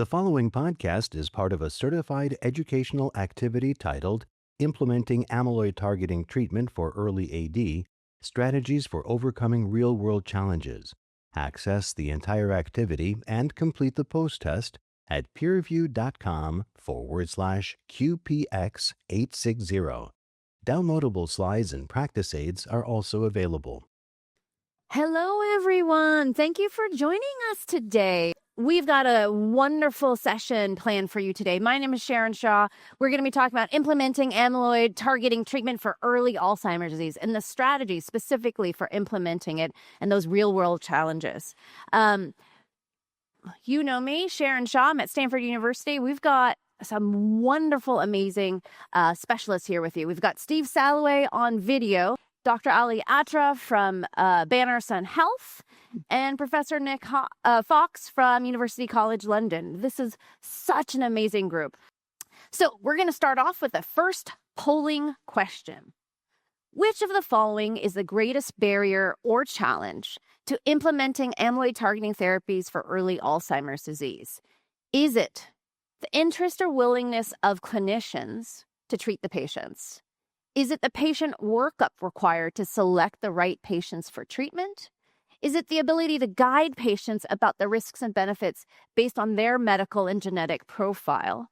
The following podcast is part of a certified educational activity titled Implementing Amyloid-Targeting Treatment for Early AD, Strategies for Overcoming Real-World Challenges. Access the entire activity and complete the post-test at peerview.com/QPX860. Downloadable slides and practice aids are also available. Hello, everyone. Thank you for joining us today. We've got a wonderful session planned for you today. My name is Sharon Shaw. We're going to be talking about implementing amyloid targeting treatment for early Alzheimer's disease and the strategies specifically for implementing it and those real-world challenges. You know me, Sharon Shaw. I'm at Stanford University. We've got some wonderful, amazing specialists here with you. We've got Steve Salloway on video, Dr. Ali Atra from Banner Sun Health, and Professor Nick Fox from University College London. This is such an amazing group. So we're going to start off with the first polling question. Which of the following is the greatest barrier or challenge to implementing amyloid targeting therapies for early Alzheimer's disease? Is it the interest or willingness of clinicians to treat the patients? Is it the patient workup required to select the right patients for treatment? Is it the ability to guide patients about the risks and benefits based on their medical and genetic profile?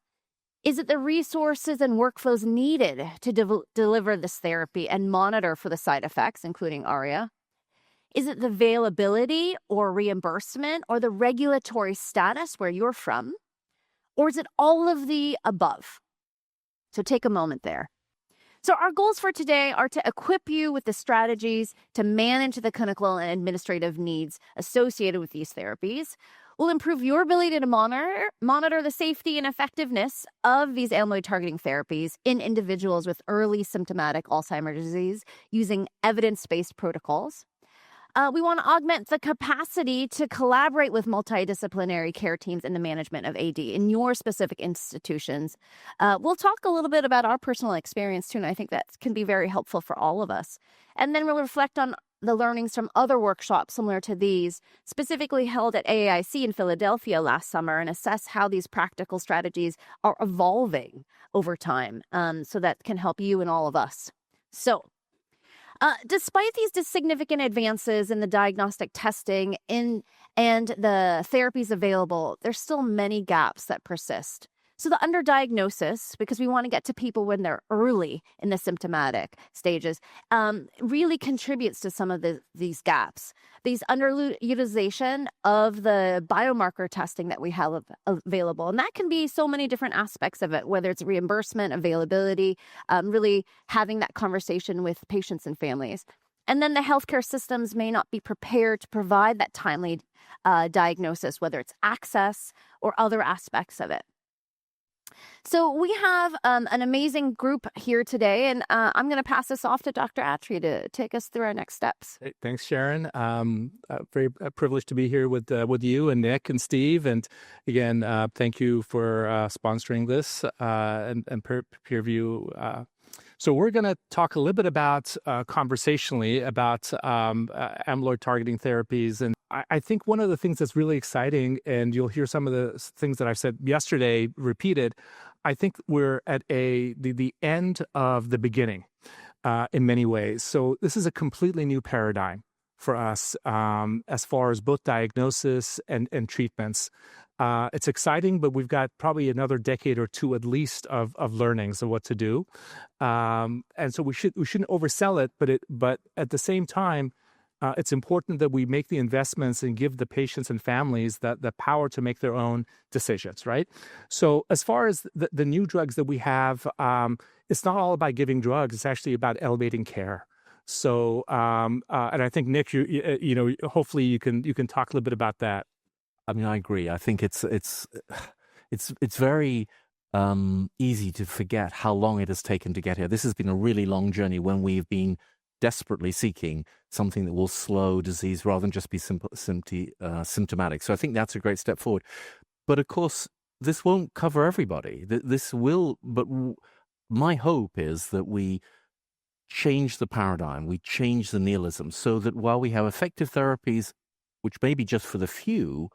Is it the resources and workflows needed to deliver this therapy and monitor for the side effects, including ARIA? Is it the availability or reimbursement or the regulatory status where you're from? Or is it all of the above? So take a moment there. So our goals for today are to equip you with the strategies to manage the clinical and administrative needs associated with these therapies. We'll improve your ability to monitor the safety and effectiveness of these amyloid targeting therapies in individuals with early symptomatic Alzheimer's disease using evidence-based protocols. We want to augment the capacity to collaborate with multidisciplinary care teams in the management of AD in your specific institutions. We'll talk a little bit about our personal experience too, and I think that can be very helpful for all of us. And then we'll reflect on the learnings from other workshops similar to these, specifically held at AAIC in Philadelphia last summer, and assess how these practical strategies are evolving over time, so that can help you and all of us. So, despite these significant advances in the diagnostic testing and the therapies available, there's still many gaps that persist. So the underdiagnosis, because we want to get to people when they're early in the symptomatic stages, really contributes to some of these gaps. These underutilization of the biomarker testing that we have available. And that can be so many different aspects of it, whether it's reimbursement, availability, really having that conversation with patients and families. And then the healthcare systems may not be prepared to provide that timely diagnosis, whether it's access or other aspects of it. So we have an amazing group here today, and I'm going to pass this off to Dr. Atri to take us through our next steps. Hey, thanks, Sharon. Very privileged to be here with you and Nick and Steve. And again, thank you for sponsoring this and PeerView. So we're going to talk a little bit about conversationally about amyloid targeting therapies. And I think one of the things that's really exciting, and you'll hear some of the things that I said yesterday repeated, I think we're at the end of the beginning in many ways. So this is a completely new paradigm for us as far as both diagnosis and treatments. It's exciting, but we've got probably another decade or two at least of learnings of what to do, and so we shouldn't oversell it. But at the same time, it's important that we make the investments and give the patients and families the power to make their own decisions. Right. So as far as the new drugs that we have, it's not all about giving drugs. It's actually about elevating care. So and I think Nick, you know, hopefully you can talk a little bit about that. I mean, I agree. I think it's very easy to forget how long it has taken to get here. This has been a really long journey when we've been desperately seeking something that will slow disease rather than just be symptomatic. So I think that's a great step forward. But of course, this won't cover everybody. This will, but my hope is that we change the paradigm, we change the nihilism so that while we have effective therapies, which may be just for the few,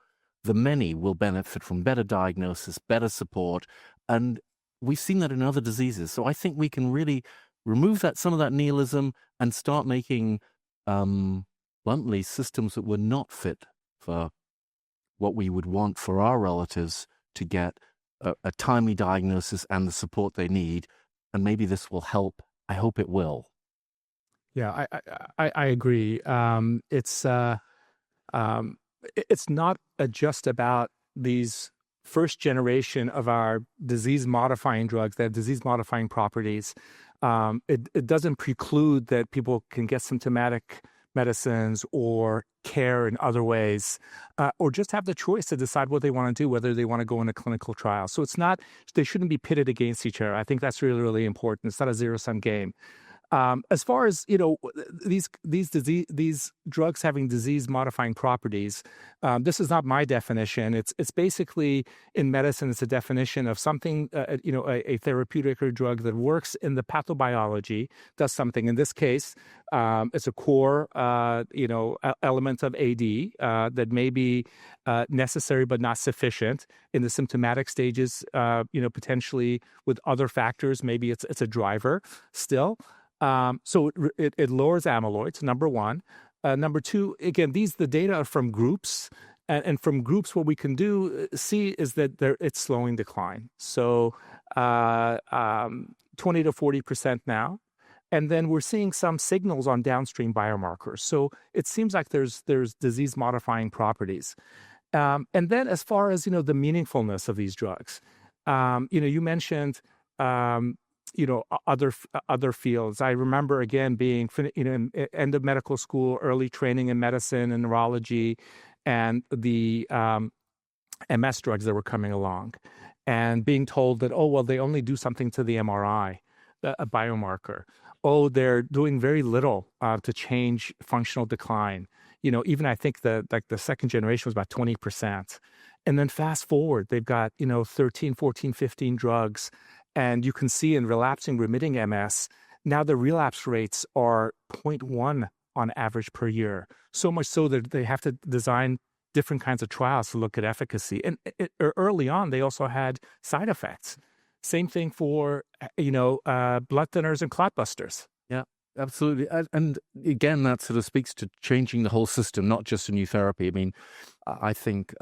the many will benefit from better diagnosis, better support, and we've seen that in other diseases. So I think we can really remove some of that nihilism and start making, bluntly, systems that were not fit for what we would want for our relatives to get a timely diagnosis and the support they need. And maybe this will help. I hope it will. Yeah, I agree. It's not just about these first generation of our disease modifying drugs that have disease modifying properties. It doesn't preclude that people can get symptomatic medicines or care in other ways, or just have the choice to decide what they want to do, whether they want to go in a clinical trial. So they shouldn't be pitted against each other. I think that's really, really important. It's not a zero-sum game. As far as these drugs having disease modifying properties, this is not my definition. It's basically in medicine, it's a definition of something, a therapeutic or drug that works in the pathobiology, does something. In this case, it's a core element of AD that may be necessary but not sufficient in the symptomatic stages. Potentially with other factors, maybe it's a driver still. So it lowers amyloid, number one. Number two, again, the data are from groups, and from groups, what we can see is that it's slowing decline. So 20 to 40% now. And then we're seeing some signals on downstream biomarkers. So it seems like there's disease modifying properties. And then as far as, the meaningfulness of these drugs, you mentioned, other fields. I remember again being, end of medical school, early training in medicine and neurology, and the MS drugs that were coming along, and being told that, oh, well, they only do something to the MRI, a biomarker. Oh, they're doing very little to change functional decline. Even I think the second generation was about 20%. And then fast forward, they've got, 13, 14, 15 drugs. And you can see in relapsing remitting MS, now the relapse rates are 0.1 on average per year. So much so that they have to design different kinds of trials to look at efficacy. And early on, they also had side effects. Same thing for, blood thinners and clotbusters. Yeah, absolutely. And again, that sort of speaks to changing the whole system, not just a new therapy. I mean, I think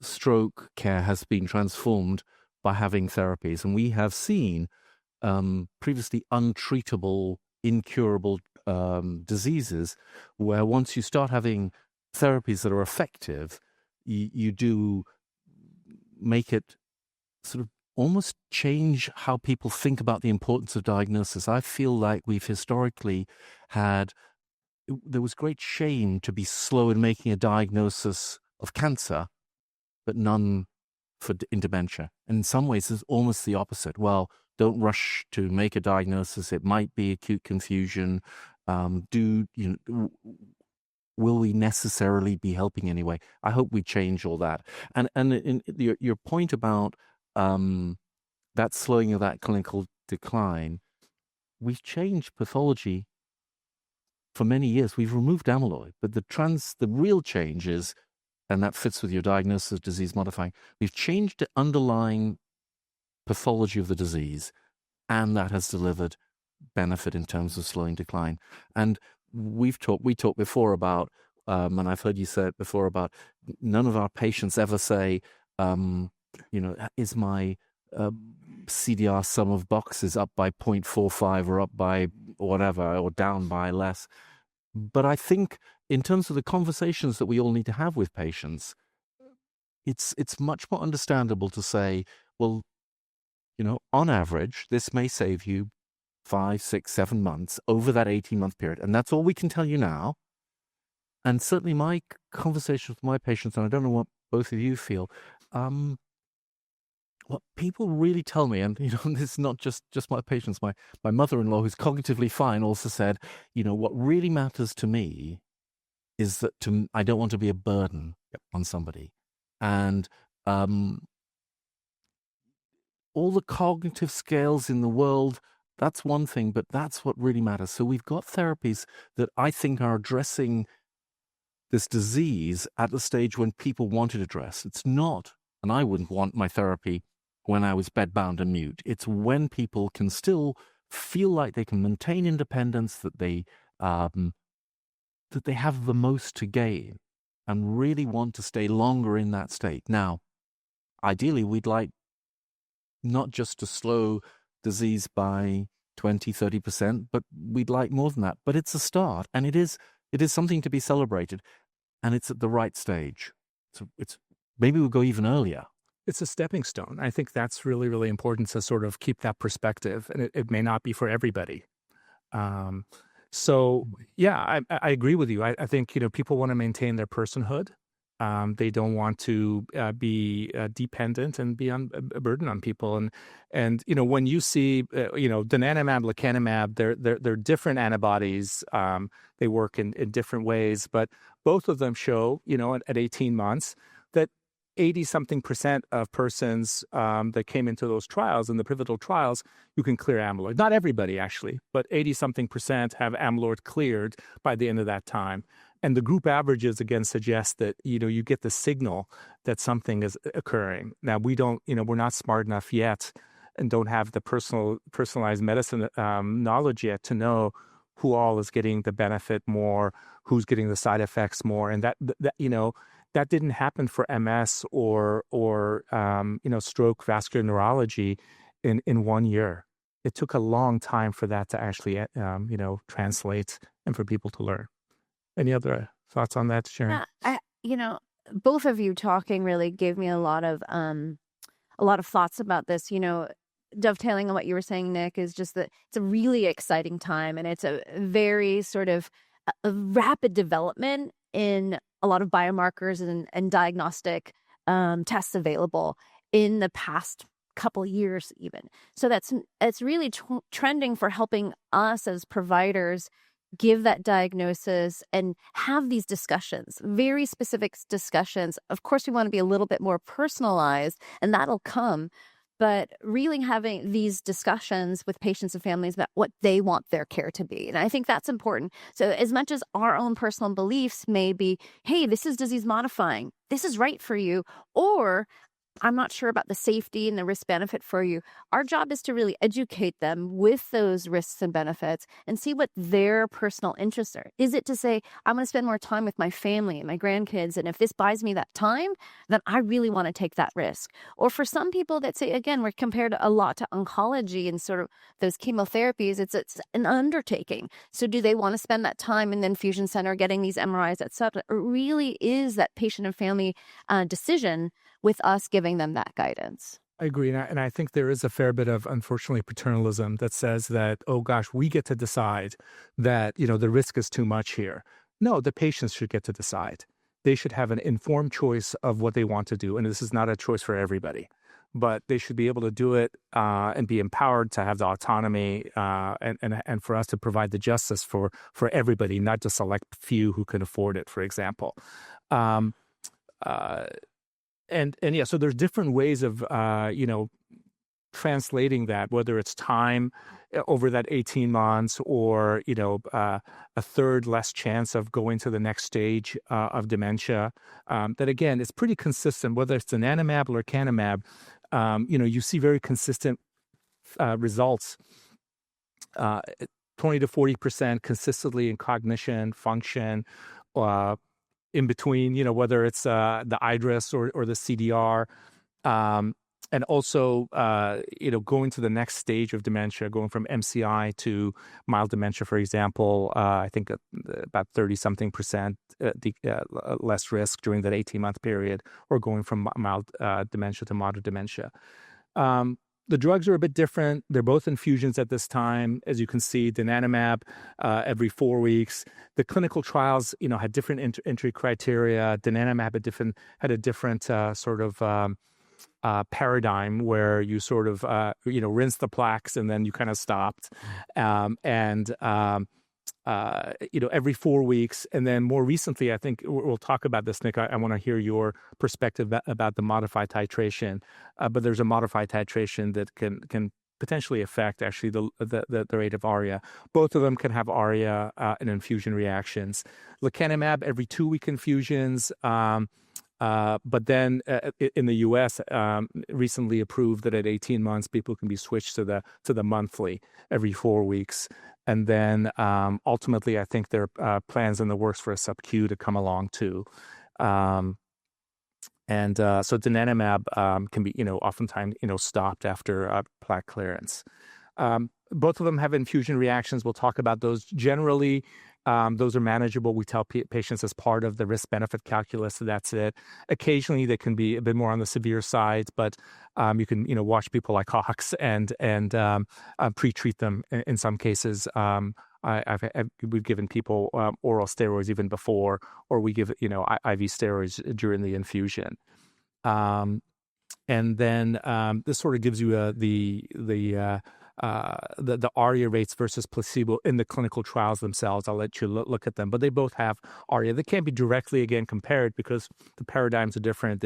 stroke care has been transformed by having therapies. And we have seen previously untreatable, incurable diseases where once you start having therapies that are effective, you do make it sort of almost change how people think about the importance of diagnosis. I feel like we've historically there was great shame to be slow in making a diagnosis of cancer, but none in dementia. And in some ways, it's almost the opposite. Well, don't rush to make a diagnosis. It might be acute confusion. Will we necessarily be helping anyway? I hope we change all that. And in your point about that slowing of that clinical decline, we've changed pathology for many years. We've removed amyloid, but the real change is, and that fits with your diagnosis of disease modifying, we've changed the underlying pathology of the disease, and that has delivered benefit in terms of slowing decline. And we talked before about, and I've heard you say it before, about none of our patients ever say, is my CDR sum of boxes up by 0.45 or up by whatever, or down by less. But I think in terms of the conversations that we all need to have with patients, it's much more understandable to say, well, on average, this may save you 5, 6, 7 months over that 18-month period. And that's all we can tell you now. And certainly my conversations with my patients, and I don't know what both of you feel, what people really tell me, and this is not just my patients, my mother-in-law, who's cognitively fine, also said, what really matters to me is that I don't want to be a burden on somebody. And all the cognitive scales in the world, that's one thing, but that's what really matters. So we've got therapies that I think are addressing this disease at the stage when people want it addressed. It's not, and I wouldn't want my therapy when I was bedbound and mute. It's when people can still feel like they can maintain independence, that they have the most to gain and really want to stay longer in that state. Now, ideally, we'd like not just to slow disease by 20, 30%, but we'd like more than that. But it's a start, and it is something to be celebrated, and it's at the right stage. So it's maybe we'll go even earlier. It's a stepping stone. I think that's really, really important to sort of keep that perspective, and it may not be for everybody. So yeah, I agree with you. I think, people want to maintain their personhood. They don't want to be dependent and be a burden on people. And when you see, donanemab, lecanemab, they're different antibodies. They work in different ways, but both of them show, at 18 months that 80-something% of persons that came into those trials, in the pivotal trials, you can clear amyloid. Not everybody, actually, but 80-something% have amyloid cleared by the end of that time. And the group averages, again, suggest that, you get the signal that something is occurring. Now, we don't, we're not smart enough yet and don't have the personalized medicine knowledge yet to know who all is getting the benefit more, who's getting the side effects more. And that didn't happen for MS or stroke, vascular neurology in 1 year. It took a long time for that to actually, translate and for people to learn. Any other thoughts on that, Sharon? Yeah, both of you talking really gave me a lot of thoughts about this. Dovetailing on what you were saying, Nick, is just that it's a really exciting time, and it's a very sort of a rapid development in a lot of biomarkers and diagnostic tests available in the past couple years even. So it's really trending for helping us as providers give that diagnosis and have these discussions, very specific discussions. Of course, we want to be a little bit more personalized, and that'll come. But really having these discussions with patients and families about what they want their care to be. And I think that's important. So as much as our own personal beliefs may be, hey, this is disease modifying, this is right for you, or I'm not sure about the safety and the risk benefit for you. Our job is to really educate them with those risks and benefits and see what their personal interests are. Is it to say, I'm going to spend more time with my family and my grandkids, and if this buys me that time, then I really want to take that risk. Or for some people that say, again, we're compared a lot to oncology and sort of those chemotherapies, it's an undertaking. So do they want to spend that time in the infusion center getting these MRIs, et cetera? It really is that patient and family decision with us giving them that guidance. I agree. And I think there is a fair bit of, unfortunately, paternalism that says that, oh gosh, we get to decide that, the risk is too much here. No, the patients should get to decide. They should have an informed choice of what they want to do. And this is not a choice for everybody, but they should be able to do it and be empowered to have the autonomy and for us to provide the justice for everybody, not just select few who can afford it, for example. And yeah, so there's different ways of, translating that, whether it's time over that 18 months or, a third less chance of going to the next stage of dementia. That, again, is pretty consistent, whether it's donanemab or lecanemab. You see very consistent results, 20 to 40% consistently in cognition, function, in between, whether it's the iADRS or the CDR, and also, going to the next stage of dementia, going from MCI to mild dementia, for example, I think about 30-something% less risk during that 18-month period, or going from mild dementia to moderate dementia. The drugs are a bit different. They're both infusions at this time. As you can see, donanemab every 4 weeks. The clinical trials, had different entry criteria. Donanemab had a different sort of paradigm where you sort of, rinse the plaques and then you kind of stopped. Every 4 weeks. And then more recently, I think we'll talk about this, Nick. I want to hear your perspective about the modified titration. But there's a modified titration that can potentially affect actually the rate of ARIA. Both of them can have ARIA and infusion reactions. Lecanemab every 2-week infusions. But then in the U.S., recently approved that at 18 months, people can be switched to the monthly every 4 weeks. And then ultimately, I think there are plans in the works for a sub-Q to come along too. So donanemab can be, oftentimes, stopped after plaque clearance. Both of them have infusion reactions. We'll talk about those. Generally, those are manageable. We tell patients as part of the risk-benefit calculus, so that's it. Occasionally, they can be a bit more on the severe side, but you can, watch people like hawks and pre-treat them in some cases. We've given people oral steroids even before, or we give, IV steroids during the infusion. And then this sort of gives you the ARIA rates versus placebo in the clinical trials themselves. I'll let you look at them, but they both have ARIA. They can't be directly again compared because the paradigms are different.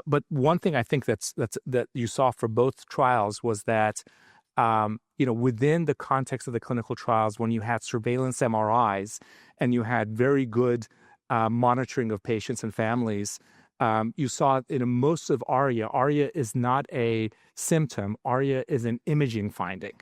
But one thing I think that you saw for both trials was that within the context of the clinical trials, when you had surveillance MRIs and you had very good monitoring of patients and families, you saw in most of ARIA. ARIA is not a symptom. ARIA is an imaging finding,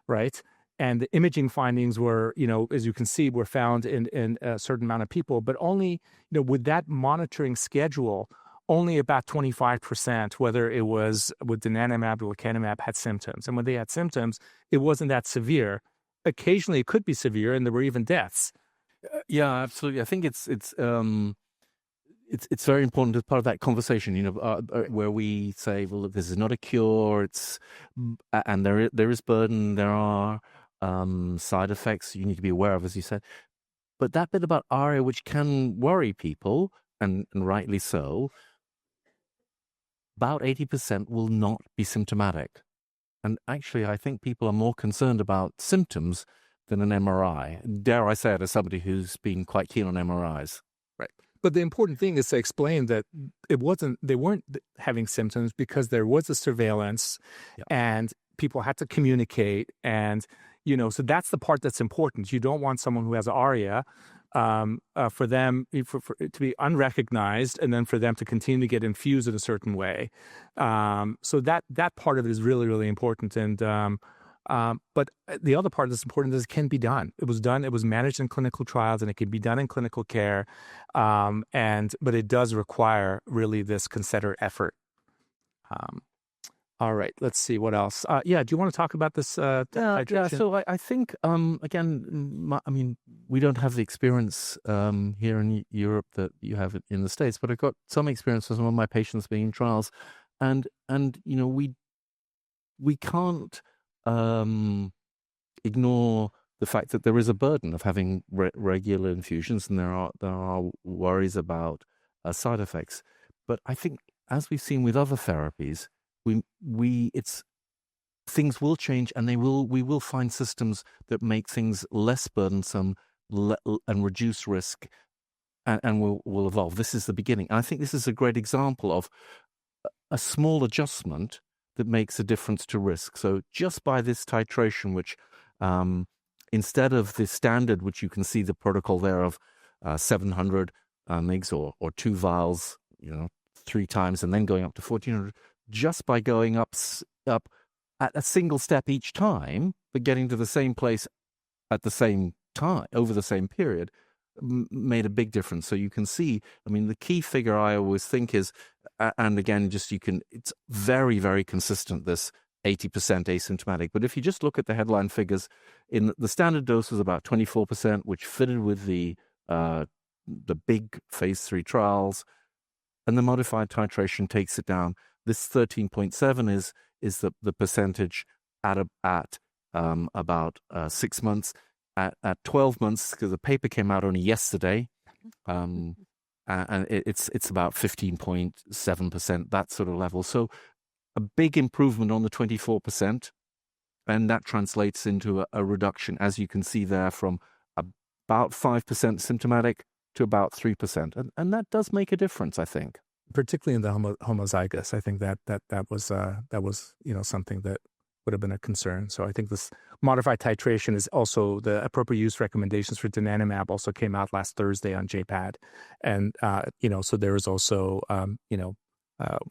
right? And the imaging findings were, as you can see, were found in a certain amount of people, but only, with that monitoring schedule, only about 25%, whether it was with donanemab or lecanemab, had symptoms. And when they had symptoms, it wasn't that severe. Occasionally, it could be severe, and there were even deaths. Yeah, absolutely. I think it's very important as part of that conversation, where we say, well, this is not a cure. And there is burden. There are side effects you need to be aware of, as you said. But that bit about ARIA, which can worry people, and rightly so, about 80% will not be symptomatic. And actually, I think people are more concerned about symptoms than an MRI. Dare I say it, as somebody who's been quite keen on MRIs. Right. But the important thing is to explain that they weren't having symptoms because there was a surveillance, and people had to communicate. And, so that's the part that's important. You don't want someone who has ARIA for them to be unrecognized, and then for them to continue to get infused in a certain way. So that part of it is really, really important. And but the other part that's important is it can be done. It was managed in clinical trials, and it can be done in clinical care. But it does require really this concerted effort. All right, let's see what else. Do you want to talk about this? Yeah. So I think again, we don't have the experience here in Europe that you have in the States, but I've got some experience with some of my patients being in trials, and we can't ignore the fact that there is a burden of having regular infusions, and there are worries about side effects. But I think, as we've seen with other therapies, things will change, and we will find systems that make things less burdensome and reduce risk, and will evolve. This is the beginning. And I think this is a great example of a small adjustment that makes a difference to risk. So just by this titration, which instead of the standard, which you can see the protocol there of 700 mg or 2 vials, 3 times, and then going up to 1400, just by going up at a single step each time, but getting to the same place at the same time over the same period, made a big difference. So you can see, the key figure I always think is, and again, it's very, very consistent, this 80% asymptomatic. But if you just look at the headline figures, in the standard dose was about 24%, which fitted with the big phase 3 trials, and the modified titration takes it down. This 13.7 is the percentage at about 6 months. At 12 months, because the paper came out only yesterday, and it's about 15.7%, that sort of level. So a big improvement on the 24%, and that translates into a reduction, as you can see there, from about 5% symptomatic to about 3%. And that does make a difference, I think. particularly in the homozygous. I think that was something that would have been a concern. So I think this modified titration is also the appropriate use recommendations for donanemab also came out last Thursday on JPAD, and so there was also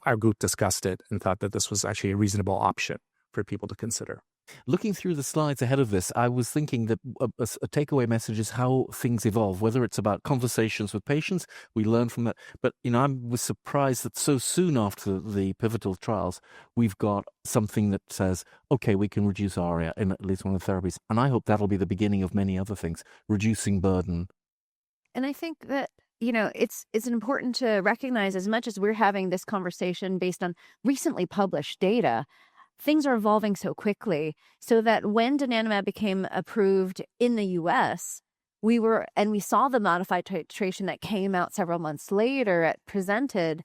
our group discussed it and thought that this was actually a reasonable option for people to consider. Looking through the slides ahead of this, I was thinking that a takeaway message is how things evolve, whether it's about conversations with patients, we learn from that. But, I was surprised that so soon after the pivotal trials, we've got something that says, okay, we can reduce ARIA in at least one of the therapies. And I hope that'll be the beginning of many other things, reducing burden. And I think that, it's important to recognize, as much as we're having this conversation based on recently published data, things are evolving so quickly, so that when donanemab became approved in the U.S., we saw the modified titration that came out several months later presented,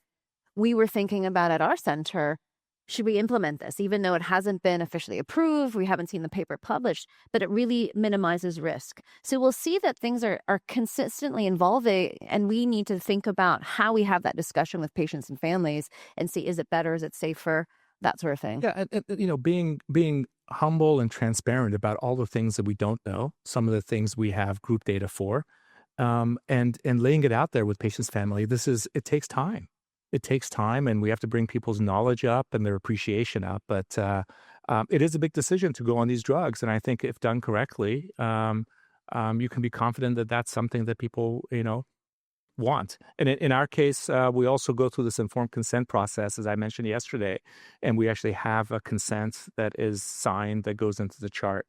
we were thinking about at our center, should we implement this? Even though it hasn't been officially approved, we haven't seen the paper published, but it really minimizes risk. So we'll see that things are consistently evolving, and we need to think about how we have that discussion with patients and families and see, is it better, is it safer? That sort of thing. Yeah, and being humble and transparent about all the things that we don't know, some of the things we have group data for, and laying it out there with patients' family. It takes time. It takes time, and we have to bring people's knowledge up and their appreciation up. But it is a big decision to go on these drugs, and I think if done correctly, you can be confident that that's something that people want. And in our case, we also go through this informed consent process, as I mentioned yesterday, and we actually have a consent that is signed that goes into the chart.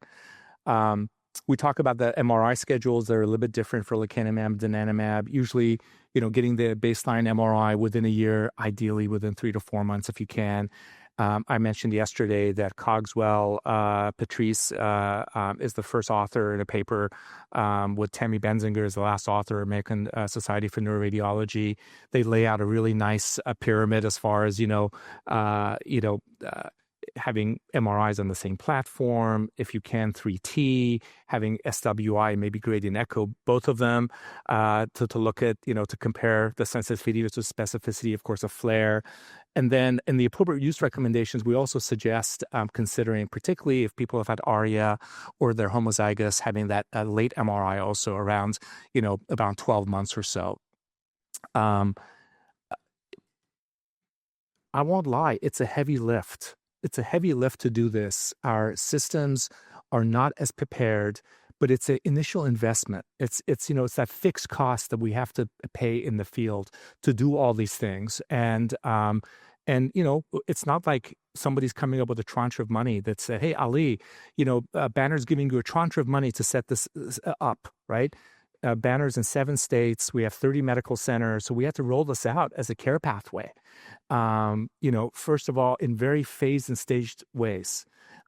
We talk about the MRI schedules that are a little bit different for lecanemab, donanemab. Usually, getting the baseline MRI within a year, ideally within 3 to 4 months if you can. I mentioned yesterday that Cogswell, Patrice is the first author in a paper with Tammy Benzinger as the last author, American Society for Neuroradiology. They lay out a really nice pyramid as far as, having MRIs on the same platform, if you can 3T, having SWI, maybe gradient echo, both of them, to look at, to compare the sensitivity to specificity, of course, of flare. And then in the appropriate use recommendations, we also suggest considering, particularly if people have had ARIA or they're homozygous, having that late MRI also around, about 12 months or so. I won't lie, it's a heavy lift. It's a heavy lift to do this. Our systems are not as prepared, but it's an initial investment. It's that fixed cost that we have to pay in the field to do all these things. And it's not like somebody's coming up with a tranche of money that said, hey, Ali, Banner's giving you a tranche of money to set this up, right? Banner's in 7 states. We have 30 medical centers. So we have to roll this out as a care pathway. First of all, in very phased and staged ways.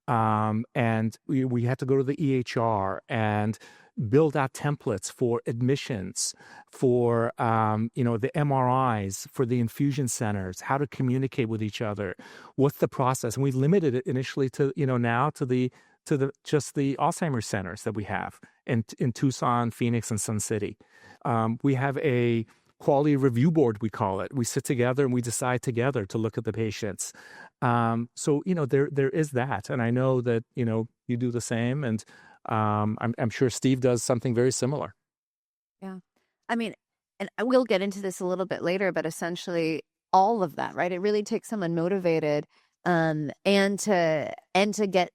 And we had to go to the EHR and build out templates for admissions, for, the MRIs, for the infusion centers, how to communicate with each other, what's the process. And we limited it initially to, now to the Alzheimer's centers that we have in Tucson, Phoenix, and Sun City. We have a quality review board, we call it. We sit together and we decide together to look at the patients. So there is that. And I know that, you do the same. And I'm sure Steve does something very similar. Yeah. I mean, and we'll get into this a little bit later, but essentially all of that, right? It really takes someone motivated and to get,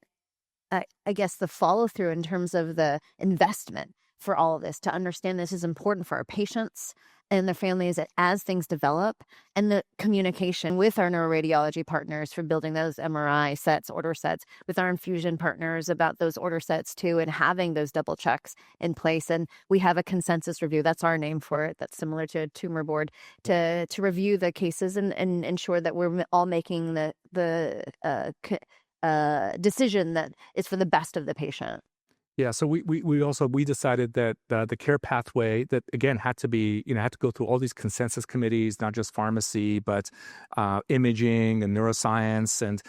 I guess, the follow through in terms of the investment for all of this, to understand this is important for our patients and their families as things develop, and the communication with our neuroradiology partners for building those MRI sets, order sets, with our infusion partners about those order sets too, and having those double checks in place. And we have a consensus review, that's our name for it, that's similar to a tumor board, to review the cases and ensure that we're all making the decision that is for the best of the patient. Yeah, so we decided that the care pathway that, again, had to go through all these consensus committees, not just pharmacy, but imaging and neuroscience, and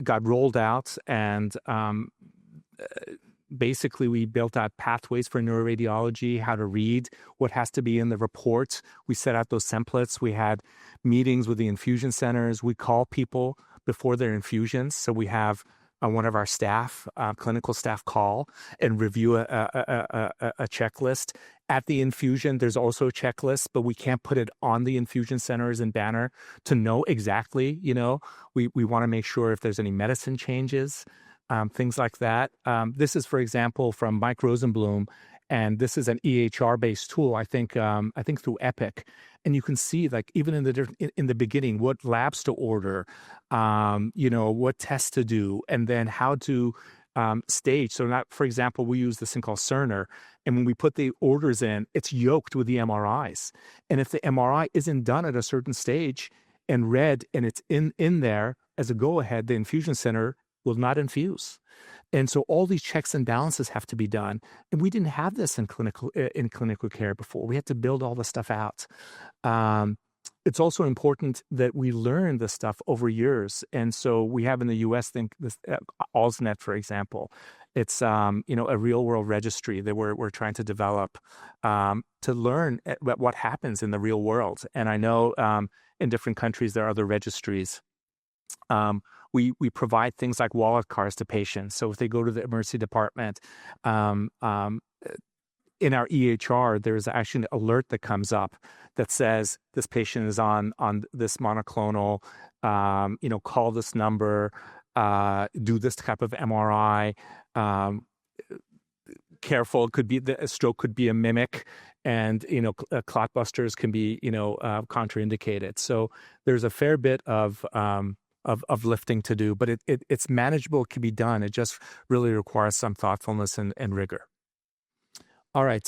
got rolled out. And Basically, we built out pathways for neuroradiology, how to read, what has to be in the report. We set out those templates. We had meetings with the infusion centers. We call people before their infusions. So we have one of our staff, clinical staff, call and review a checklist. At the infusion, there's also a checklist, but we can't put it on the infusion centers and banner to know exactly, we want to make sure if there's any medicine changes, things like that. This is, for example, from Mike Rosenblum, and this is an EHR-based tool, I think through Epic. And you can see, like, even in the beginning, what labs to order, what tests to do, and then how to stage. So, for example, we use this thing called Cerner, and when we put the orders in, it's yoked with the MRIs. And if the MRI isn't done at a certain stage and read, and it's in there as a go-ahead, the infusion center will not infuse. And so all these checks and balances have to be done. And we didn't have this in clinical care before. We had to build all this stuff out. It's also important that we learn this stuff over years. And so we have in the US, this ALZ-NET, for example. It's a real world registry that we're trying to develop to learn what happens in the real world. And I know in different countries there are other registries. We provide things like wallet cards to patients. So if they go to the emergency department, in our EHR, there's actually an alert that comes up that says this patient is on this monoclonal, call this number, do this type of MRI. Careful, it could be a stroke could be a mimic, and clotbusters can be contraindicated. So there's a fair bit of lifting to do, but it's manageable. It can be done. It just really requires some thoughtfulness and rigor. All right.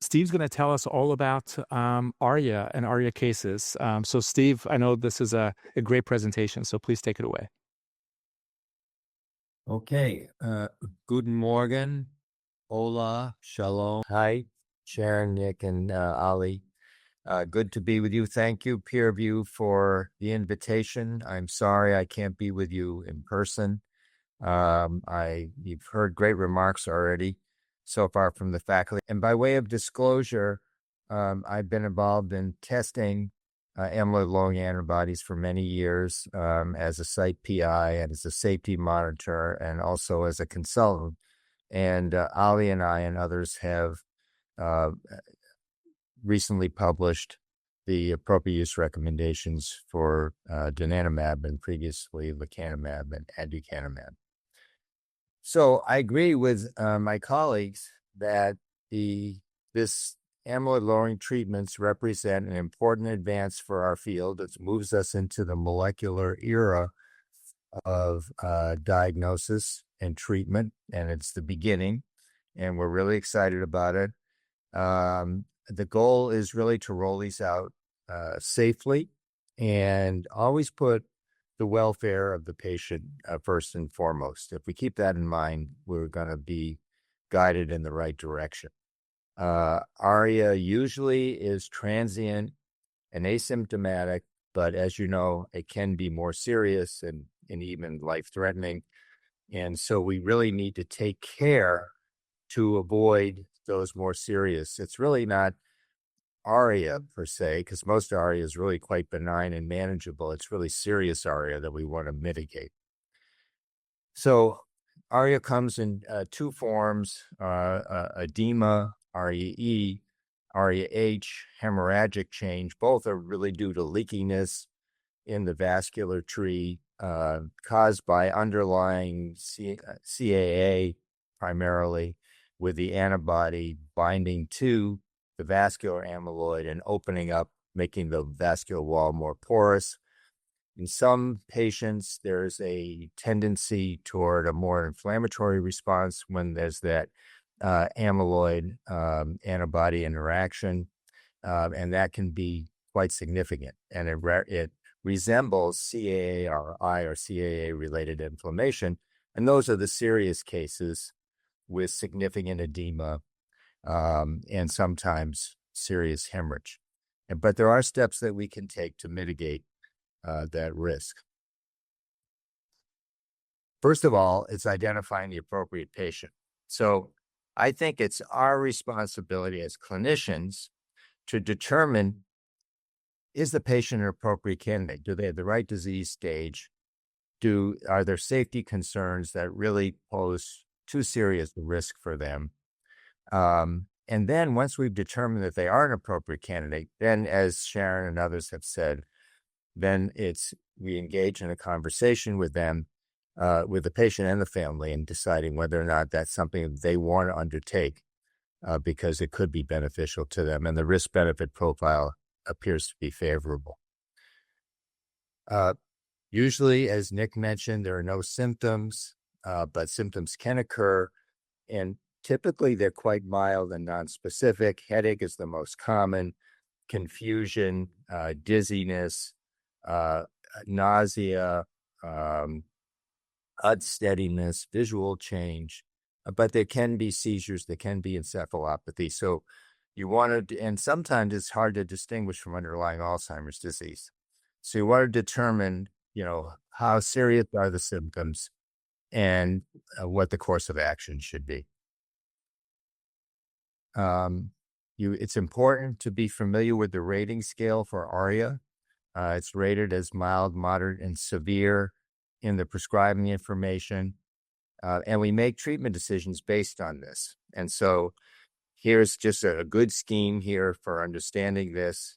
Steve's going to tell us all about ARIA and ARIA cases. So Steve, I know this is a great presentation, so please take it away. Okay. Guten Morgen. Hola. Shalom. Hi, Sharon, Nick, and Ali. Good to be with you. Thank you, PeerView, for the invitation. I'm sorry I can't be with you in person. You've heard great remarks already so far from the faculty. And by way of disclosure, I've been involved in testing amyloid-lowering antibodies for many years as a site PI and as a safety monitor and also as a consultant. And Ali and I and others have recently published the appropriate use recommendations for donanemab and previously lecanemab and aducanumab. So I agree with my colleagues that this amyloid-lowering treatments represent an important advance for our field. It moves us into the molecular era of diagnosis and treatment, and it's the beginning, and we're really excited about it. The goal is really to roll these out safely and always put the welfare of the patient first and foremost. If we keep that in mind, we're going to be guided in the right direction. ARIA usually is transient and asymptomatic, but as you know, it can be more serious and even life-threatening. And so we really need to take care to avoid those more serious. It's really not ARIA per se, because most ARIA is really quite benign and manageable. It's really serious ARIA that we want to mitigate. So ARIA comes in two forms, edema, ARIA-E, ARIA-H, hemorrhagic change. Both are really due to leakiness in the vascular tree caused by underlying CAA primarily, with the antibody binding to the vascular amyloid and opening up, making the vascular wall more porous. In some patients, there's a tendency toward a more inflammatory response when there's that amyloid antibody interaction, and that can be quite significant. And it resembles CAA or CAA-related inflammation, and those are the serious cases with significant edema and sometimes serious hemorrhage. But there are steps that we can take to mitigate that risk. First of all, it's identifying the appropriate patient. So I think it's our responsibility as clinicians to determine, is the patient an appropriate candidate? Do they have the right disease stage? Are there safety concerns that really pose too serious a risk for them? And then once we've determined that they are an appropriate candidate, then as Sharon and others have said, then we engage in a conversation with them, with the patient and the family, in deciding whether or not that's something they want to undertake, because it could be beneficial to them and the risk-benefit profile appears to be favorable. Usually, as Nick mentioned, there are no symptoms, but symptoms can occur, and typically they're quite mild and nonspecific. Headache is the most common, confusion, dizziness, nausea, unsteadiness, visual change, but there can be seizures, there can be encephalopathy. So you want to, and sometimes it's hard to distinguish from underlying Alzheimer's disease. So you want to determine, how serious are the symptoms and what the course of action should be. It's important to be familiar with the rating scale for ARIA. It's rated as mild, moderate, and severe in the prescribing information. And we make treatment decisions based on this. And so here's just a good scheme here for understanding this.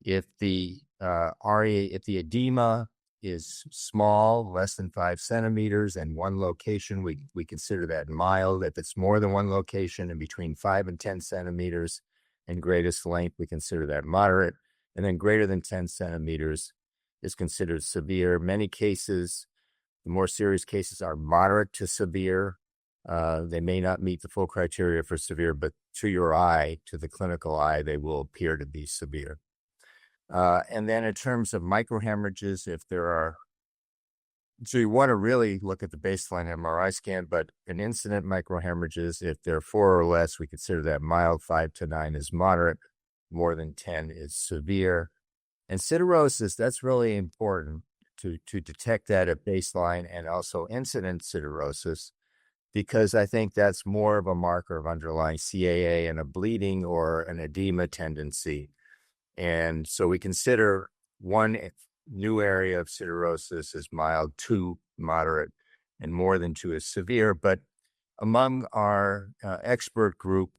If the edema is small, less than 5 centimeters, and one location, we consider that mild. If it's more than one location and between 5 and 10 centimeters and greatest length, we consider that moderate. And then greater than 10 centimeters is considered severe. Many cases, the more serious cases, are moderate to severe. They may not meet the full criteria for severe, but to your eye, to the clinical eye, they will appear to be severe. And then in terms of microhemorrhages, so you want to really look at the baseline MRI scan, but an incident microhemorrhages, if they're 4 or less, we consider that mild. 5 to 9 is moderate. More than 10 is severe. And siderosis, that's really important to detect that at baseline, and also incident siderosis, because I think that's more of a marker of underlying CAA and a bleeding or an edema tendency. And so we consider one new area of siderosis as mild, 2 moderate, and more than 2 is severe. But among our expert group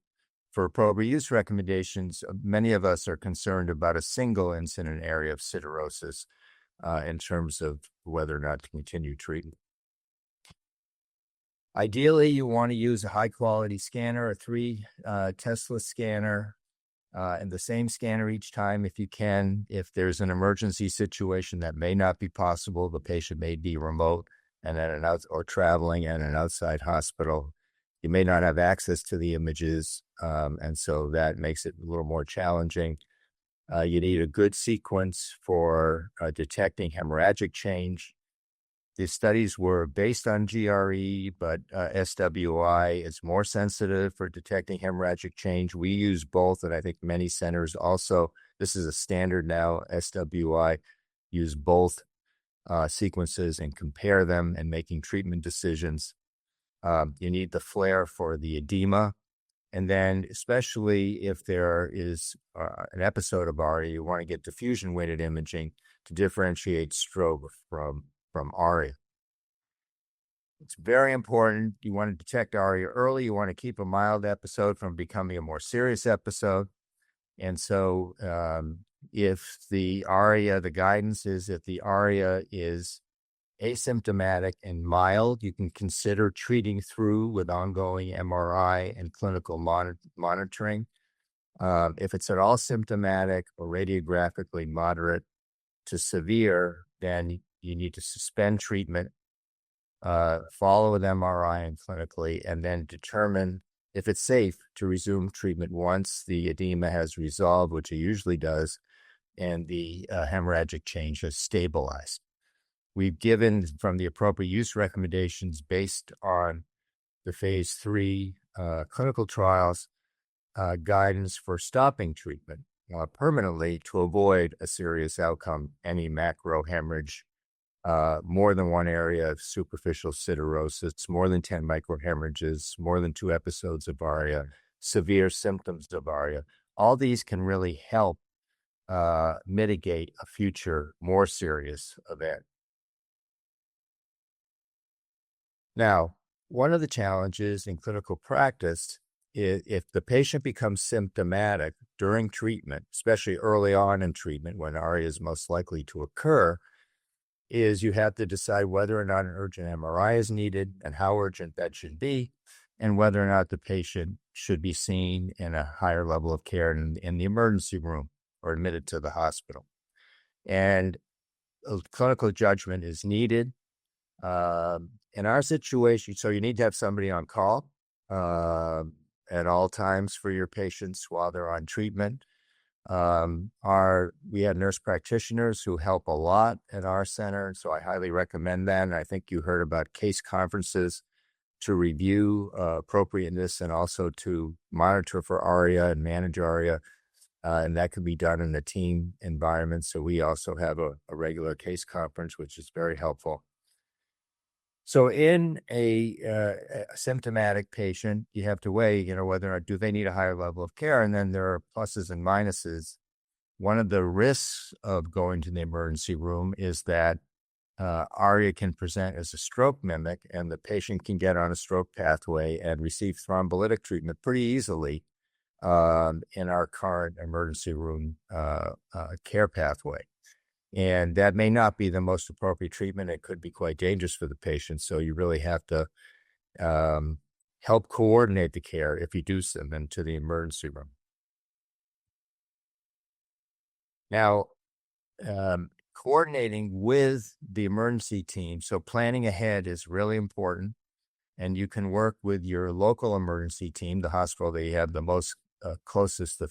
for appropriate use recommendations, many of us are concerned about a single incident area of siderosis in terms of whether or not to continue treatment. Ideally, you want to use a high-quality scanner, a 3 Tesla scanner, and the same scanner each time if you can. If there's an emergency situation that may not be possible, the patient may be remote and or traveling at an outside hospital, you may not have access to the images, and so that makes it a little more challenging. You need a good sequence for detecting hemorrhagic change. The studies were based on GRE, but SWI is more sensitive for detecting hemorrhagic change. We use both, and I think many centers also, this is a standard now, SWI, use both sequences and compare them and making treatment decisions. You need the flare for the edema. And then especially if there is an episode of ARIA, you want to get diffusion-weighted imaging to differentiate stroke from ARIA. It's very important. You want to detect ARIA early. You want to keep a mild episode from becoming a more serious episode. And so if the guidance is if the ARIA is asymptomatic and mild, you can consider treating through with ongoing MRI and clinical monitoring. If it's at all symptomatic or radiographically moderate to severe, then you need to suspend treatment, follow with MRI and clinically, and then determine if it's safe to resume treatment once the edema has resolved, which it usually does, and the hemorrhagic change has stabilized. We've given from the appropriate use recommendations based on the phase 3 clinical trials guidance for stopping treatment permanently to avoid a serious outcome, any macro hemorrhage more than one area of superficial siderosis, more than 10 microhemorrhages, more than 2 episodes of ARIA, severe symptoms of ARIA. All these can really help mitigate a future more serious event. Now, one of the challenges in clinical practice is if the patient becomes symptomatic during treatment, especially early on in treatment when ARIA is most likely to occur, is you have to decide whether or not an urgent MRI is needed and how urgent that should be, and whether or not the patient should be seen in a higher level of care in the emergency room or admitted to the hospital. And a clinical judgment is needed. In our situation, so you need to have somebody on call at all times for your patients while they're on treatment. We have nurse practitioners who help a lot at our center, so I highly recommend that. And I think you heard about case conferences to review appropriateness and also to monitor for ARIA and manage ARIA. And that can be done in a team environment. So we also have a regular case conference, which is very helpful. So in a symptomatic patient, you have to weigh, whether or not do they need a higher level of care, and then there are pluses and minuses. One of the risks of going to the emergency room is that ARIA can present as a stroke mimic, and the patient can get on a stroke pathway and receive thrombolytic treatment pretty easily in our current emergency room care pathway. And that may not be the most appropriate treatment. It could be quite dangerous for the patient. So you really have to help coordinate the care if you do send them to the emergency room. Now, coordinating with the emergency team, so planning ahead is really important. And you can work with your local emergency team, the hospital that you have the most closest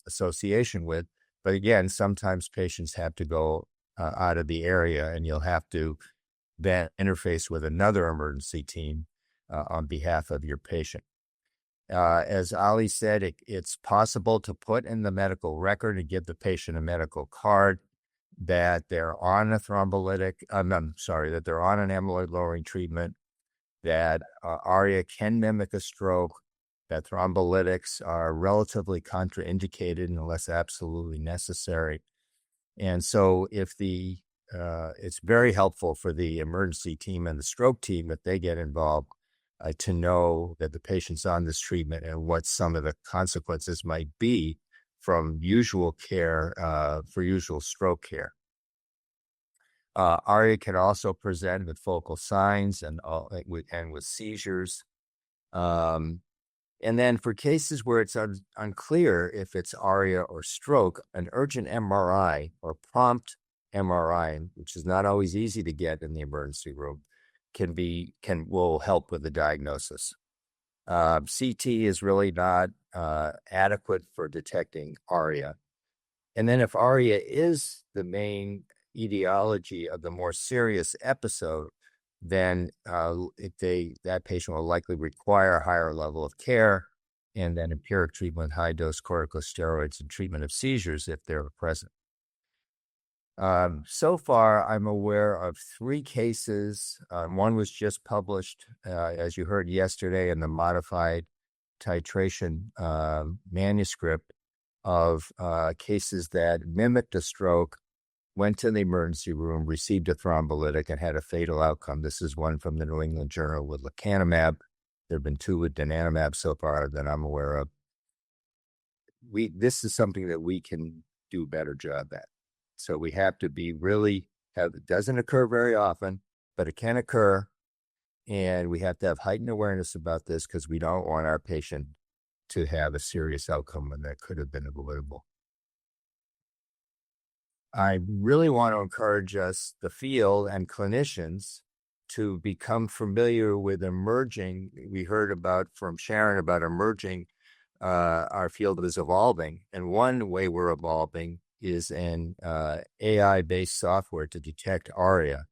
association with. But again, sometimes patients have to go out of the area, and you'll have to then interface with another emergency team on behalf of your patient. As Ali said, it's possible to put in the medical record and give the patient a medical card that they're on a thrombolytic, that they're on an amyloid-lowering treatment, that ARIA can mimic a stroke, that thrombolytics are relatively contraindicated unless absolutely necessary. And so it's very helpful for the emergency team and the stroke team if they get involved to know that the patient's on this treatment and what some of the consequences might be from usual care for usual stroke care. ARIA can also present with focal signs and with seizures. And then for cases where it's unclear if it's ARIA or stroke, an urgent MRI or prompt MRI, which is not always easy to get in the emergency room, will help with the diagnosis. CT is really not adequate for detecting ARIA. And then if ARIA is the main etiology of the more serious episode, then that patient will likely require a higher level of care and then empiric treatment with high-dose corticosteroids and treatment of seizures if they're present. So far, I'm aware of 3 cases. One was just published, as you heard yesterday, in the modified titration manuscript of cases that mimicked a stroke, went to the emergency room, received a thrombolytic, and had a fatal outcome. This is one from the New England Journal with lecanemab. There have been 2 with donanemab so far that I'm aware of. This is something that we can do a better job at. So we have to be it doesn't occur very often, but it can occur. And we have to have heightened awareness about this because we don't want our patient to have a serious outcome when that could have been avoidable. I really want to encourage the field and clinicians to become familiar with we heard from Sharon about emerging, our field is evolving. And one way we're evolving is in AI-based software to detect ARIA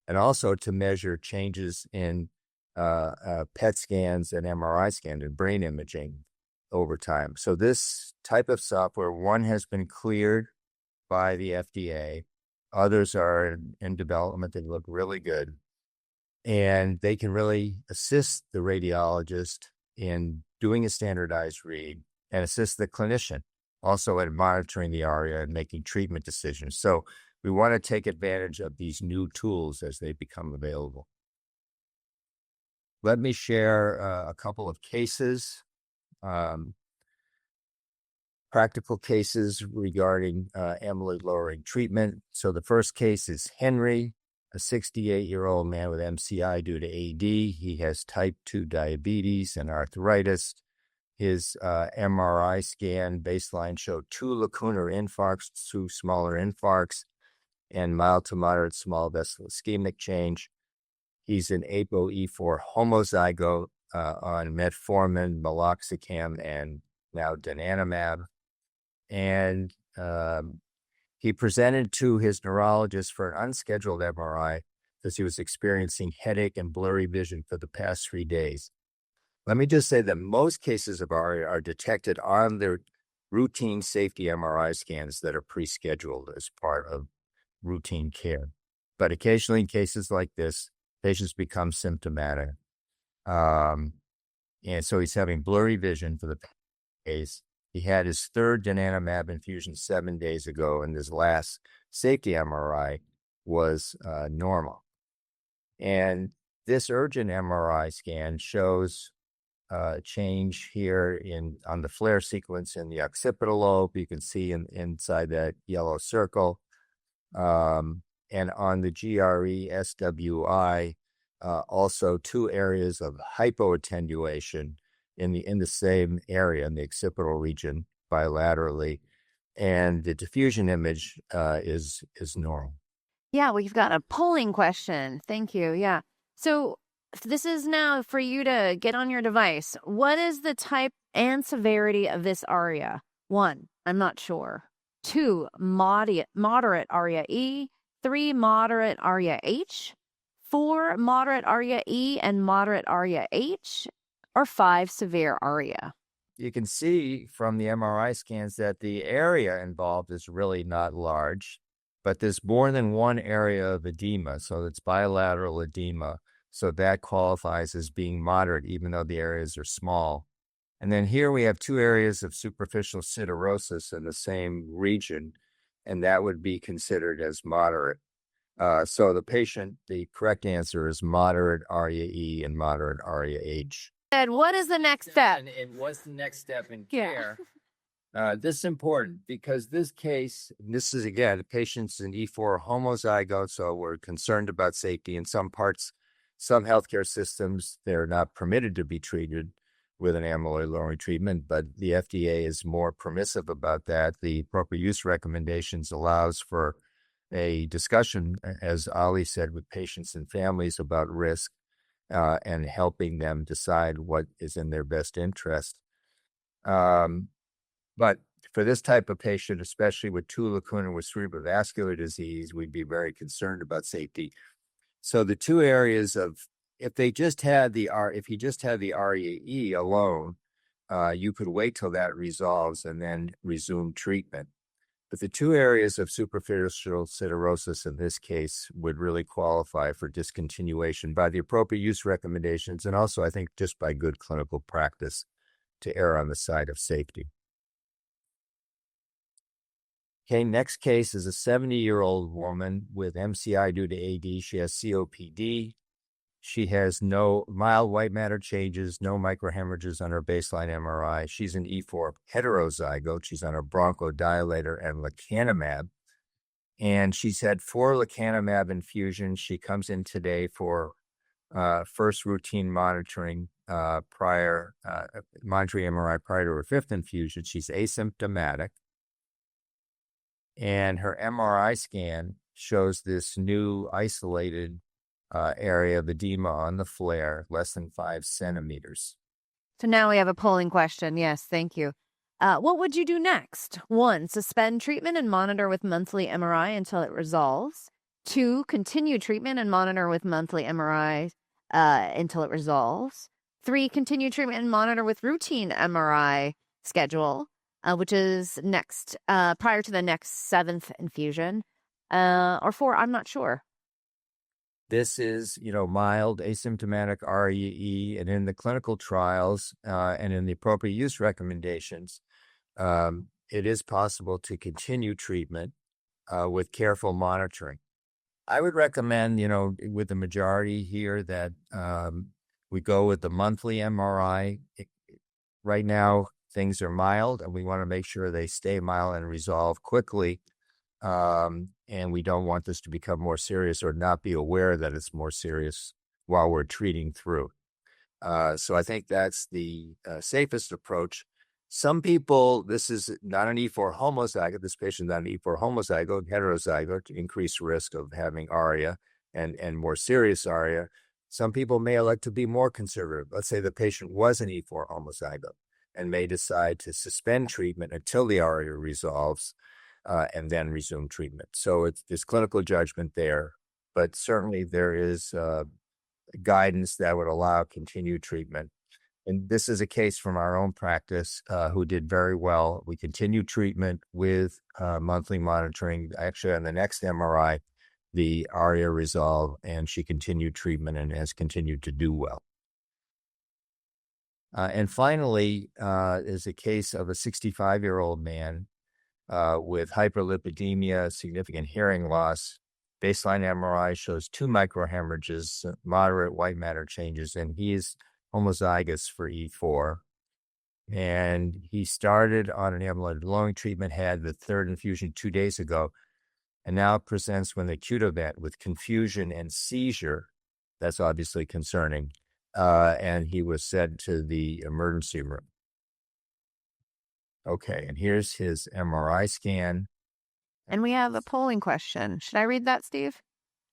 and also to measure changes in PET scans and MRI scans and brain imaging over time. So this type of software, one has been cleared by the FDA, Others are in development that look really good. And they can really assist the radiologist in doing a standardized read and assist the clinician also in monitoring the ARIA and making treatment decisions. So we want to take advantage of these new tools as they become available. Let me share a couple of cases, practical cases regarding amyloid-lowering treatment. So the first case is Henry, a 68-year-old man with MCI due to AD. He has type 2 diabetes and arthritis. His MRI scan baseline showed 2 lacunar infarcts, 2 smaller infarcts, and mild to moderate small vessel ischemic change. He's an ApoE4 homozygote on metformin, meloxicam, and now donanemab. And he presented to his neurologist for an unscheduled MRI because he was experiencing headache and blurry vision for the past 3 days. Let me just say that most cases of ARIA are detected on their routine safety MRI scans that are pre-scheduled as part of routine care. But occasionally in cases like this, patients become symptomatic. And so he's having blurry vision for the case. He had his third donanemab infusion 7 days ago, and his last safety MRI was normal. And this urgent MRI scan shows change here on the flare sequence in the occipital lobe. You can see inside that yellow circle. And on the GRE SWI, also 2 areas of hypoattenuation in the same area, in the occipital region, bilaterally. And the diffusion image is normal. Yeah, we've got a polling question. Thank you. Yeah. So this is now for you to get on your device. What is the type and severity of this ARIA? 1, I'm not sure. 2, moderate ARIA-E. 3, moderate ARIA-H. 4, moderate ARIA-E and moderate ARIA-H. Or 5, severe ARIA. You can see from the MRI scans that the area involved is really not large, but there's more than one area of edema, so it's bilateral edema. So that qualifies as being moderate, even though the areas are small. And then here we have 2 areas of superficial siderosis in the same region, and that would be considered as moderate. So the correct answer is moderate ARIA-E and moderate ARIA-H. And what is the next step? And what's the next step in care? This is important because this is again, patients in E4 homozygote, so we're concerned about safety. In some healthcare systems, they're not permitted to be treated with an amyloid-lowering treatment, but the FDA is more permissive about that. The appropriate use recommendations allows for a discussion, as Ali said, with patients and families about risk and helping them decide what is in their best interest. But for this type of patient, especially with 2 lacunar with cerebrovascular disease, we'd be very concerned about safety. So the 2 areas if he just had the ARIA-E alone, you could wait till that resolves and then resume treatment. But the 2 areas of superficial siderosis in this case would really qualify for discontinuation by the appropriate use recommendations, and also I think just by good clinical practice to err on the side of safety. Okay, next case is a 70-year-old woman with MCI due to AD. She has COPD. She has no mild white matter changes, no microhemorrhages on her baseline MRI. She's an E4 heterozygote. She's on a bronchodilator and lecanemab. And she's had 4 lecanemab infusions. She comes in today for first routine monitoring MRI prior to her 5th infusion. She's asymptomatic. And her MRI scan shows this new isolated area of edema on the flare, less than 5 centimeters. So now we have a polling question. Yes, thank you. What would you do next? 1, suspend treatment and monitor with monthly MRI until it resolves. 2, continue treatment and monitor with monthly MRI until it resolves. 3, continue treatment and monitor with routine MRI schedule, which is next prior to the next 7th infusion. or 4, I'm not sure. This is, mild asymptomatic ARIA-E, and in the clinical trials and in the appropriate use recommendations, it is possible to continue treatment with careful monitoring. I would recommend, with the majority here, that we go with the monthly MRI. Right now, things are mild, and we want to make sure they stay mild and resolve quickly. And we don't want this to become more serious or not be aware that it's more serious while we're treating through. So I think that's the safest approach. Some people, this is not an E4 homozygote. This patient is not an E4 homozygote, heterozygote, increased risk of having ARIA and more serious ARIA. Some people may elect to be more conservative. Let's say the patient was an E4 homozygote and may decide to suspend treatment until the ARIA resolves and then resume treatment. So it's clinical judgment there, but certainly there is guidance that would allow continued treatment. And this is a case from our own practice who did very well. We continued treatment with monthly monitoring. Actually, on the next MRI, the ARIA resolved, and she continued treatment and has continued to do well. And finally, is a case of a 65-year-old man with hyperlipidemia, significant hearing loss. Baseline MRI shows 2 microhemorrhages, moderate white matter changes, and he is homozygous for E4. And he started on an amyloid-lowering treatment, had the 3rd infusion 2 days ago, and now presents with an acute event with confusion and seizure. That's obviously concerning. And he was sent to the emergency room. Okay, and here's his MRI scan. And we have a polling question. Should I read that, Steve?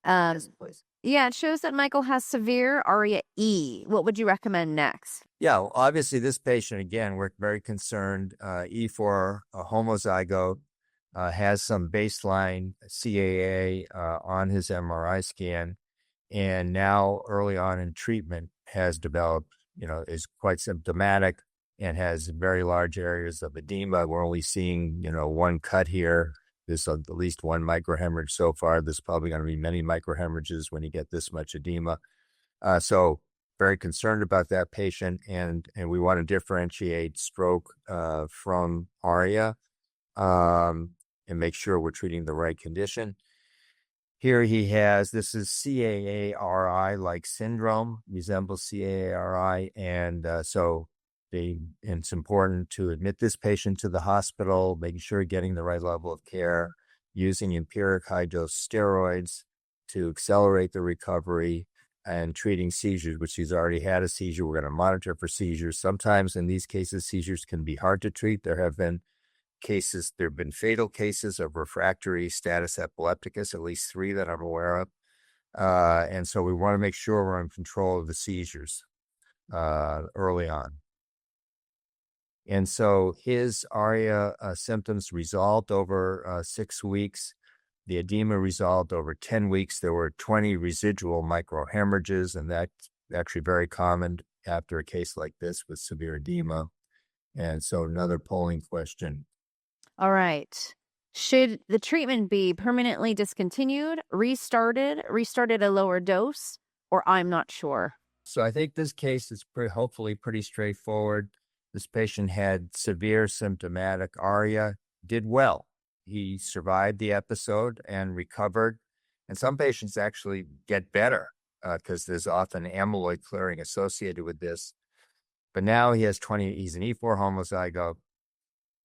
Yes, please. Yeah, it shows that Michael has severe ARIA-E. What would you recommend next? Yeah, well, obviously this patient, again, we're very concerned. E4, a homozygote, has some baseline CAA on his MRI scan, and now early on in treatment has developed, is quite symptomatic and has very large areas of edema. We're only seeing, 1 cut here. There's at least 1 microhemorrhage so far. There's probably going to be many microhemorrhages when you get this much edema. So very concerned about that patient, and we want to differentiate stroke from ARIA and make sure we're treating the right condition. Here he has, this is CAA-RI-like syndrome, resembles CAA-RI, and so it's important to admit this patient to the hospital, making sure getting the right level of care, using empiric high-dose steroids to accelerate the recovery, and treating seizures, which he's already had a seizure. We're going to monitor for seizures. Sometimes in these cases, seizures can be hard to treat. There have been fatal cases of refractory status epilepticus, at least 3 that I'm aware of. And so we want to make sure we're in control of the seizures early on. And so his ARIA symptoms resolved over 6 weeks. The edema resolved over 10 weeks. There were 20 residual microhemorrhages, and that's actually very common after a case like this with severe edema. And so another polling question. All right. Should the treatment be permanently discontinued, restarted at a lower dose, or I'm not sure? So I think this case is hopefully pretty straightforward. This patient had severe symptomatic ARIA, did well. He survived the episode and recovered. And some patients actually get better because there's often amyloid clearing associated with this. But now he's an E4 homozygote,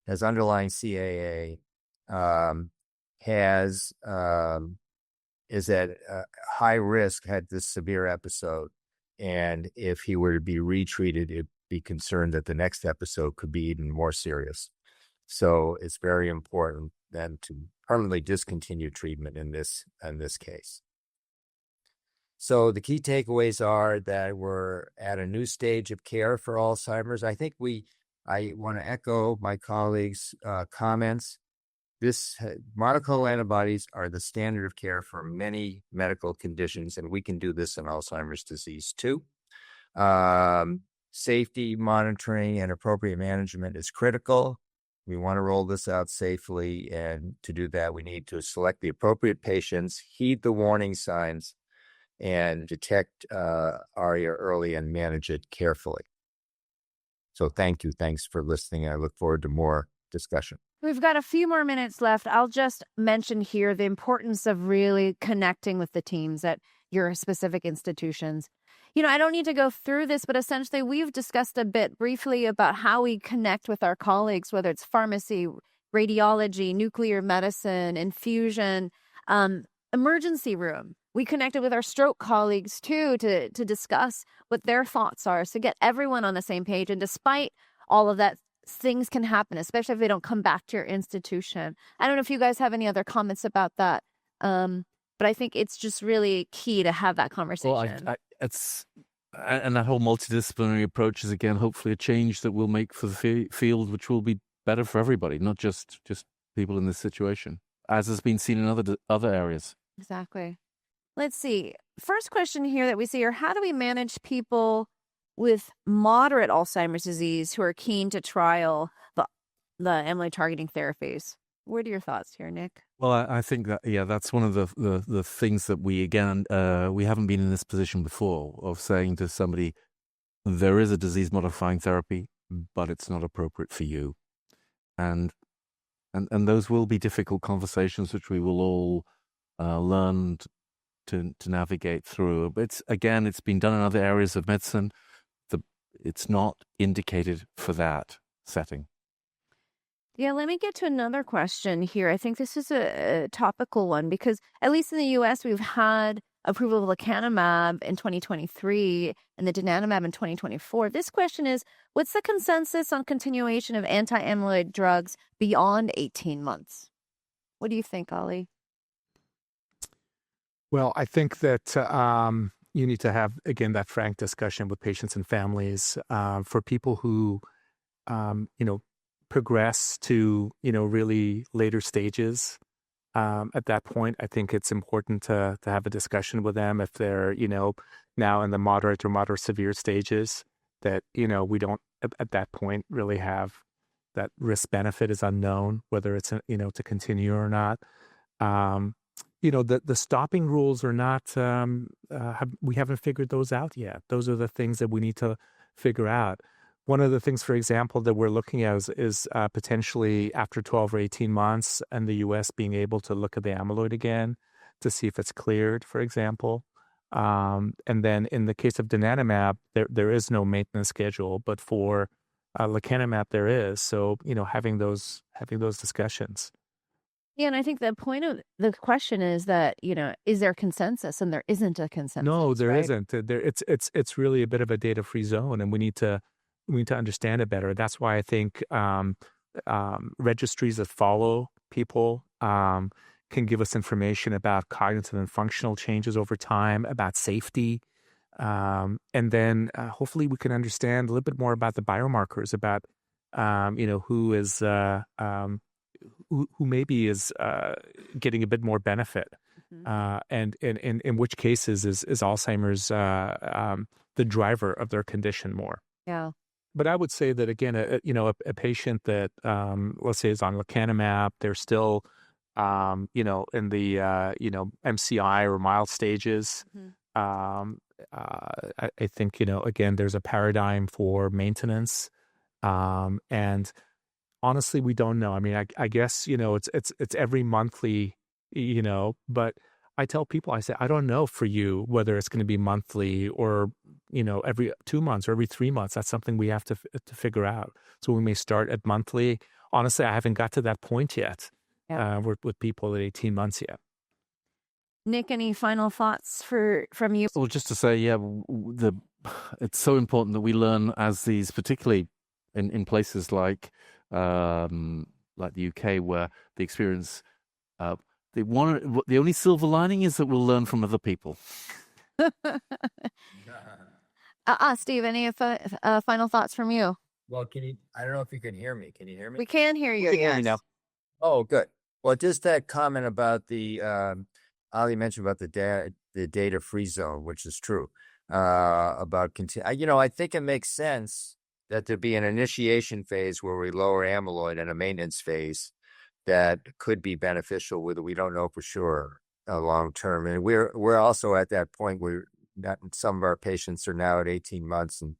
has underlying CAA, is at high risk, had this severe episode. And if he were to be retreated, it'd be concerned that the next episode could be even more serious. So it's very important then to permanently discontinue treatment in this case. So the key takeaways are that we're at a new stage of care for Alzheimer's. I think I want to echo my colleagues' comments. Monoclonal antibodies are the standard of care for many medical conditions, and we can do this in Alzheimer's disease too. Safety monitoring and appropriate management is critical. We want to roll this out safely. And to do that, we need to select the appropriate patients, heed the warning signs, and detect ARIA early and manage it carefully. So thank you. Thanks for listening. I look forward to more discussion. We've got a few more minutes left. I'll just mention here the importance of really connecting with the teams at your specific institutions. I don't need to go through this, but essentially we've discussed a bit briefly about how we connect with our colleagues, whether it's pharmacy, radiology, nuclear medicine, infusion, emergency room. We connected with our stroke colleagues too to discuss what their thoughts are, so get everyone on the same page. And despite all of that, things can happen, especially if they don't come back to your institution. I don't know if you guys have any other comments about that, but I think it's just really key to have that conversation. Well, and that whole multidisciplinary approach is, again, hopefully a change that we'll make for the field, which will be better for everybody, not just people in this situation, as has been seen in other areas. Exactly. Let's see. First question here that we see are, how do we manage people with moderate Alzheimer's disease who are keen to trial the amyloid targeting therapies? What are your thoughts here, Nick? Well, I think that, that's one of the things that we haven't been in this position before, of saying to somebody, there is a disease-modifying therapy, but it's not appropriate for you. And those will be difficult conversations, which we will all learn to navigate through. But it's been done in other areas of medicine. It's not indicated for that setting. Yeah, let me get to another question here. I think this is a topical one because, at least in the U.S., we've had approval of lecanemab in 2023 and the donanemab in 2024. This question is, what's the consensus on continuation of anti-amyloid drugs beyond 18 months? What do you think, Ali? Well, I think that you need to have, again, that frank discussion with patients and families. For people who, progress to, really later stages, at that point, I think it's important to have a discussion with them if they're, now in the moderate or moderate severe stages, that, we don't at that point really have that risk benefit is unknown, whether it's, to continue or not. The stopping rules are not, we haven't figured those out yet. Those are the things that we need to figure out. One of the things, for example, that we're looking at is potentially after 12 or 18 months in the U.S. being able to look at the amyloid again to see if it's cleared, for example. And then in the case of donanemab, there is no maintenance schedule, but for lecanemab there is. So, having those discussions. Yeah, and I think the point of the question is that, is there consensus? And there isn't a consensus. No, there right? isn't. It's really a bit of a data-free zone, and we need to understand it better. That's why I think registries that follow people can give us information about cognitive and functional changes over time, about safety, and then hopefully we can understand a little bit more about the biomarkers, about who is who maybe is getting a bit more benefit, and in which cases is Alzheimer's the driver of their condition more. Yeah. But I would say that, again, a patient that, let's say, is on lecanemab, they're still, in the, MCI or mild stages. I think, again, there's a paradigm for maintenance. And honestly, we don't know. I mean, I guess, it's every monthly, but I tell people, I say, I don't know for you whether it's going to be monthly or, every 2 months or every 3 months. That's something we have to figure out. So we may start at monthly. Honestly, I haven't got to that point yet with people at 18 months yet. Nick, any final thoughts from you? Well, just to say, it's so important that we learn as these, particularly in places like the UK, where the experience, the only silver lining is that we'll learn from other people. Steve, any final thoughts from you? Well, I don't know if you can hear me. Can you hear me? We can hear you. We can hear you now. Oh, good. Well, just that comment about the, Ali mentioned about the data-free zone, which is true, about I think it makes sense that there'd be an initiation phase where we lower amyloid and a maintenance phase that could be beneficial. We don't know for sure long term. And we're also at that point where some of our patients are now at 18 months, and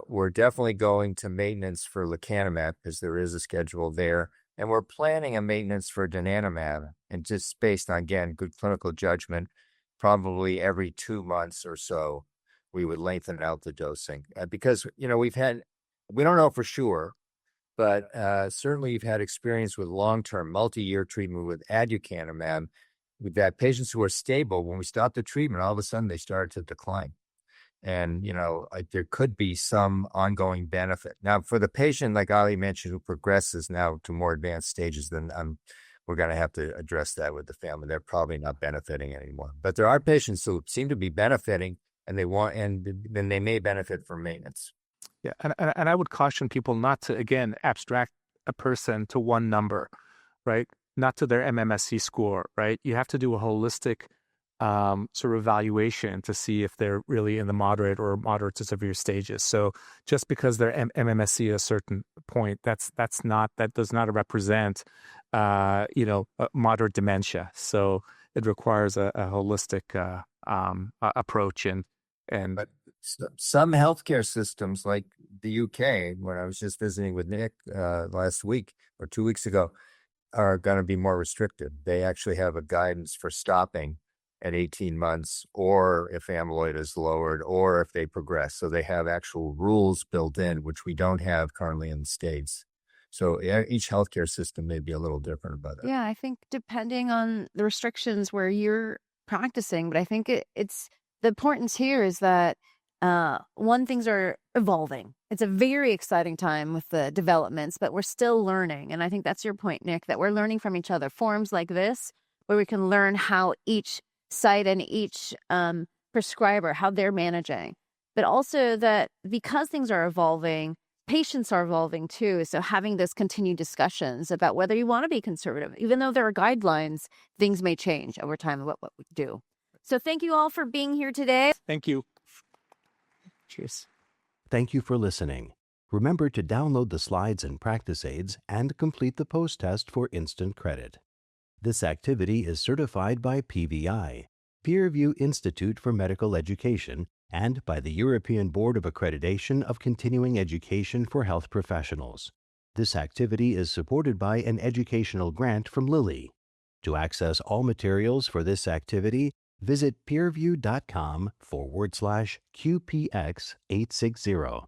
we're definitely going to maintenance for lecanemab because there is a schedule there. And we're planning a maintenance for donanemab, and just based on, again, good clinical judgment, probably every 2 months or so, we would lengthen out the dosing because, we don't know for sure, but certainly you've had experience with long-term multi-year treatment with aducanumab. We've had patients who are stable. When we stopped the treatment, all of a sudden they started to decline. And, there could be some ongoing benefit. Now, for the patient, like Ali mentioned, who progresses now to more advanced stages, then we're going to have to address that with the family. They're probably not benefiting anymore. But there are patients who seem to be benefiting, and then they may benefit from maintenance. Yeah, and I would caution people not to, again, abstract a person to one number, right? Not to their MMSE score, right? You have to do a holistic sort of evaluation to see if they're really in the moderate or moderate to severe stages. So just because they're MMSE at a certain point, that does not represent, moderate dementia. So it requires a holistic approach But some healthcare systems, like the UK, when I was just visiting with Nick last week or 2 weeks ago, are going to be more restrictive. They actually have a guidance for stopping at 18 months, or if amyloid is lowered, or if they progress. So they have actual rules built in, which we don't have currently in the States. So each healthcare system may be a little different about it. Yeah, I think depending on the restrictions where you're practicing, but I think it's the importance here is that things are evolving. It's a very exciting time with the developments, but we're still learning. And I think that's your point, Nick, that we're learning from each other. Forums like this, where we can learn how each site and each prescriber, how they're managing. But also that because things are evolving, patients are evolving too. So having those continued discussions about whether you want to be conservative, even though there are guidelines, things may change over time of what we do. So thank you all for being here today. Thank you. Cheers. Thank you for listening. Remember to download the slides and practice aids and complete the post-test for instant credit. This activity is certified by PVI, PeerView Institute for Medical Education, and by the European Board of Accreditation of Continuing Education for Health Professionals. This activity is supported by an educational grant from Lilly. To access all materials for this activity, visit peerview.com/QPX860.